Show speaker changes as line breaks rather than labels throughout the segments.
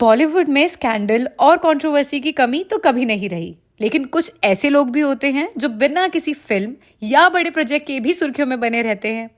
बॉलीवुड में स्कैंडल और कंट्रोवर्सी की कमी तो कभी नहीं रही, लेकिन कुछ ऐसे लोग भी होते हैं जो बिना किसी फिल्म या बड़े प्रोजेक्ट के भी सुर्खियों में बने रहते हैं।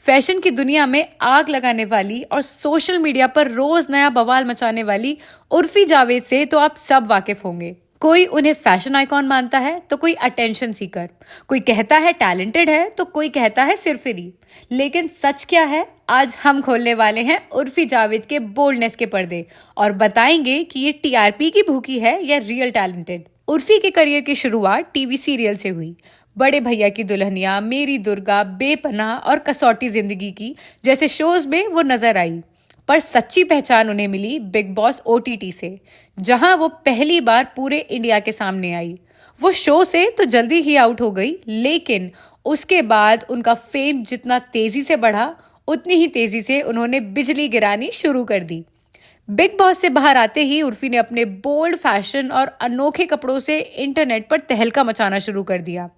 फैशन की दुनिया में आग लगाने वाली और सोशल मीडिया पर रोज नया बवाल मचाने वाली उर्फी जावेद से तो आप सब वाकिफ होंगे। कोई उन्हें फैशन आइकॉन मानता है तो कोई अटेंशन सीकर, कोई कहता है टैलेंटेड है तो कोई कहता है सिरफिरी। लेकिन सच क्या है, आज हम खोलने वाले हैं उर्फी जावेद के बोल्डनेस के पर्दे और बताएंगे कि ये टीआरपी की भूखी है या रियल टैलेंटेड। उर्फी के करियर की शुरुआत टीवी सीरियल से हुई। बड़े भैया की दुल्हनिया, मेरी दुर्गा, बेपनाह और कसौटी जिंदगी की जैसे शोज में वो नजर आई। पर सच्ची पहचान उन्हें मिली बिग बॉस ओटीटी से, जहां वो पहली बार पूरे इंडिया के सामने आई। वो शो से तो जल्दी ही आउट हो गई, लेकिन उसके बाद उनका फेम जितना तेजी से बढ़ा, उतनी ही तेजी से उन्होंने बिजली गिरानी शुरू कर दी। बिग बॉस से बाहर आते ही उर्फी ने अपने बोल्ड फैशन और अनोखे कपड़ों से इंटरनेट पर तहलका मचाना शुरू कर दिया।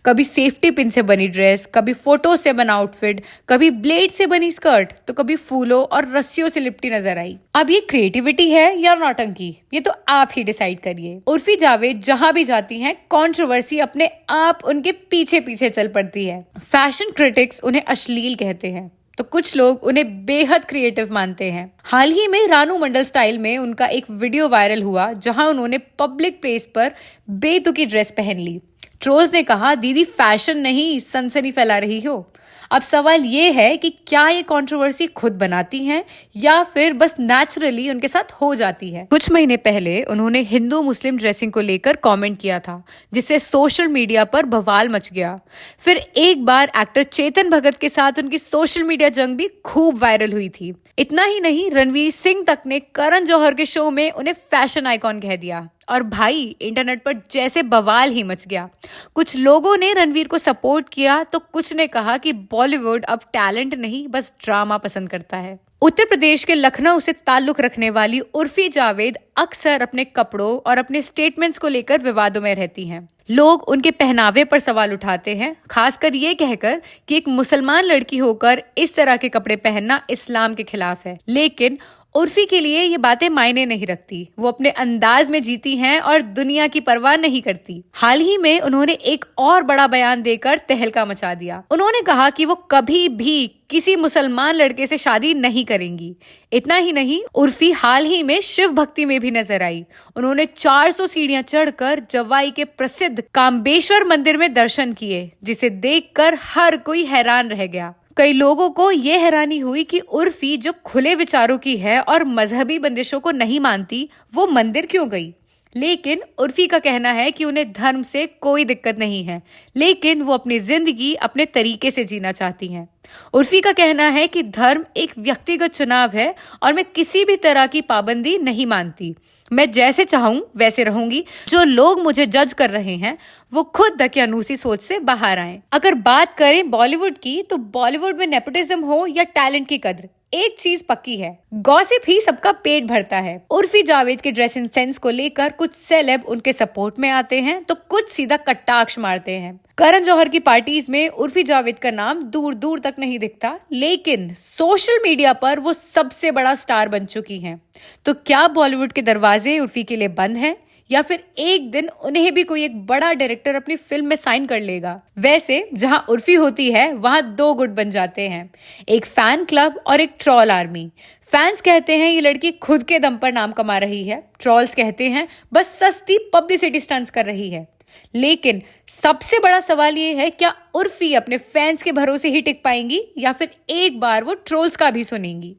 कभी सेफ्टी पिन से बनी ड्रेस, कभी फोटो से बना आउटफिट, कभी ब्लेड से बनी स्कर्ट, तो कभी फूलों और रस्सियों से लिपटी नजर आई। अब ये क्रिएटिविटी है या नौटंकी, ये तो आप ही डिसाइड करिए। उर्फी जावेद जहां भी जाती हैं, कंट्रोवर्सी अपने आप उनके पीछे पीछे चल पड़ती है। फैशन क्रिटिक्स उन्हें अश्लील कहते हैं तो कुछ लोग उन्हें बेहद क्रिएटिव मानते हैं। हाल ही में रानू मंडल स्टाइल में उनका एक वीडियो वायरल हुआ, जहां उन्होंने पब्लिक प्लेस पर बेतुकी ड्रेस पहन ली। ट्रोल्स ने कहा, दीदी फैशन नहीं सनसनी फैला रही हो। अब सवाल ये है कि क्या ये कंट्रोवर्सी खुद बनाती हैं या फिर बस नेचुरली उनके साथ हो जाती है। कुछ महीने पहले उन्होंने हिंदू मुस्लिम ड्रेसिंग को लेकर कमेंट किया था, जिससे सोशल मीडिया पर बवाल मच गया। फिर एक बार एक्टर चेतन भगत के साथ उनकी सोशल मीडिया जंग भी खूब वायरल हुई थी। इतना ही नहीं, रणवीर सिंह तक ने करण जौहर के शो में उन्हें फैशन आइकॉन कह दिया और भाई इंटरनेट पर जैसे बवाल ही मच गया। कुछ लोगों ने रणवीर को सपोर्ट किया तो कुछ ने कहा कि बॉलीवुड अब टैलेंट नहीं बस ड्रामा पसंद करता है। उत्तर प्रदेश के लखनऊ से ताल्लुक रखने वाली उर्फी जावेद अक्सर अपने कपड़ों और अपने स्टेटमेंट्स को लेकर विवादों में रहती हैं। लोग उनके पहनावे पर सवाल उठाते हैं, खासकर ये कहकर कि एक मुसलमान लड़की होकर इस तरह के कपड़े पहनना इस्लाम के खिलाफ है। लेकिन उर्फी के लिए ये बातें मायने नहीं रखती। वो अपने अंदाज में जीती हैं और दुनिया की परवाह नहीं करती। हाल ही में उन्होंने एक और बड़ा बयान देकर तहलका मचा दिया। उन्होंने कहा कि वो कभी भी किसी मुसलमान लड़के से शादी नहीं करेंगी। इतना ही नहीं, उर्फी हाल ही में शिव भक्ति में भी नजर आई। उन्होंने 400 सीढ़ियां चढ़कर जवाई के प्रसिद्ध काम्बेश्वर मंदिर में दर्शन किए, जिसे देखकर हर कोई हैरान रह गया। कई लोगों को ये हैरानी हुई कि उर्फी जो खुले विचारों की है और मजहबी बंदिशों को नहीं मानती, वो मंदिर क्यों गई। लेकिन उर्फी का कहना है कि उन्हें धर्म से कोई दिक्कत नहीं है, लेकिन वो अपनी जिंदगी अपने तरीके से जीना चाहती हैं। उर्फी का कहना है कि धर्म एक व्यक्तिगत चुनाव है और मैं किसी भी तरह की पाबंदी नहीं मानती। मैं जैसे चाहूं वैसे रहूंगी। जो लोग मुझे जज कर रहे हैं वो खुद दकियानूसी सोच से बाहर आएं। अगर बात करें बॉलीवुड की, तो बॉलीवुड में नेपोटिज्म हो या टैलेंट की कद्र, एक चीज पक्की है, गॉसिप ही सबका पेट भरता है। उर्फी जावेद के ड्रेसिंग सेंस को लेकर कुछ सेलेब उनके सपोर्ट में आते हैं तो कुछ सीधा कटाक्ष मारते हैं। करण जौहर की पार्टीज में उर्फी जावेद का नाम दूर दूर तक नहीं दिखता, लेकिन सोशल मीडिया पर वो सबसे बड़ा स्टार बन चुकी हैं। तो क्या बॉलीवुड के दरवाजे उर्फी के लिए बंद हैं या फिर एक दिन उन्हें भी कोई एक बड़ा डायरेक्टर अपनी फिल्म में साइन कर लेगा। वैसे जहां उर्फी होती है वहां दो गुट बन जाते हैं, एक फैन क्लब और एक ट्रॉल आर्मी। फैंस कहते हैं ये लड़की खुद के दम पर नाम कमा रही है, ट्रॉल्स कहते हैं बस सस्ती पब्लिसिटी स्टंट्स कर रही है। लेकिन सबसे बड़ा सवाल ये है, क्या उर्फी अपने फैंस के भरोसे ही टिक पाएंगी या फिर एक बार वो ट्रोल्स का भी सुनेंगी।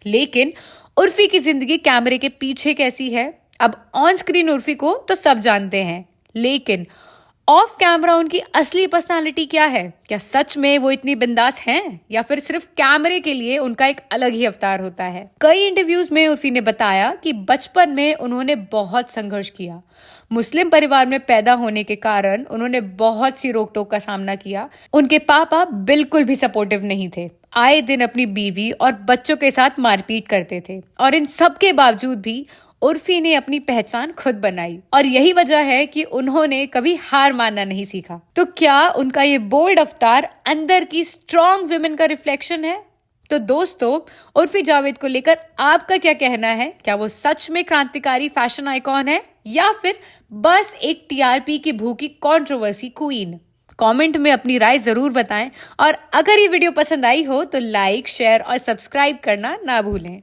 लेकिन उर्फी की जिंदगी कैमरे के पीछे कैसी है? अब ऑन स्क्रीन उर्फी को तो सब जानते हैं, लेकिन ऑफ कैमरा उनकी असली पर्सनालिटी क्या है? क्या सच में वो इतनी बिंदास हैं या फिर सिर्फ कैमरे के लिए उनका एक अलग ही अवतार होता है? कई इंटरव्यूज में उर्फी ने बताया कि बचपन में उन्होंने बहुत संघर्ष किया। मुस्लिम परिवार में पैदा होने के कारण उन्होंने बहुत सी रोक टोक का सामना किया। उनके पापा बिल्कुल भी सपोर्टिव नहीं थे, आए दिन अपनी बीवी और बच्चों के साथ मारपीट करते थे, और इन सब के बावजूद भी उर्फी ने अपनी पहचान खुद बनाई और यही वजह है कि उन्होंने कभी हार मानना नहीं सीखा। तो क्या उनका ये बोल्ड अवतार अंदर की स्ट्रॉन्ग विमेन का रिफ्लेक्शन है? तो दोस्तों, उर्फी जावेद को लेकर आपका क्या कहना है? क्या वो सच में क्रांतिकारी फैशन आइकॉन है या फिर बस एक टीआरपी की भूखी कंट्रोवर्सी क्वीन? कमेंट में अपनी राय जरूर बताएं और अगर ये वीडियो पसंद आई हो तो लाइक, शेयर और सब्सक्राइब करना ना भूलें।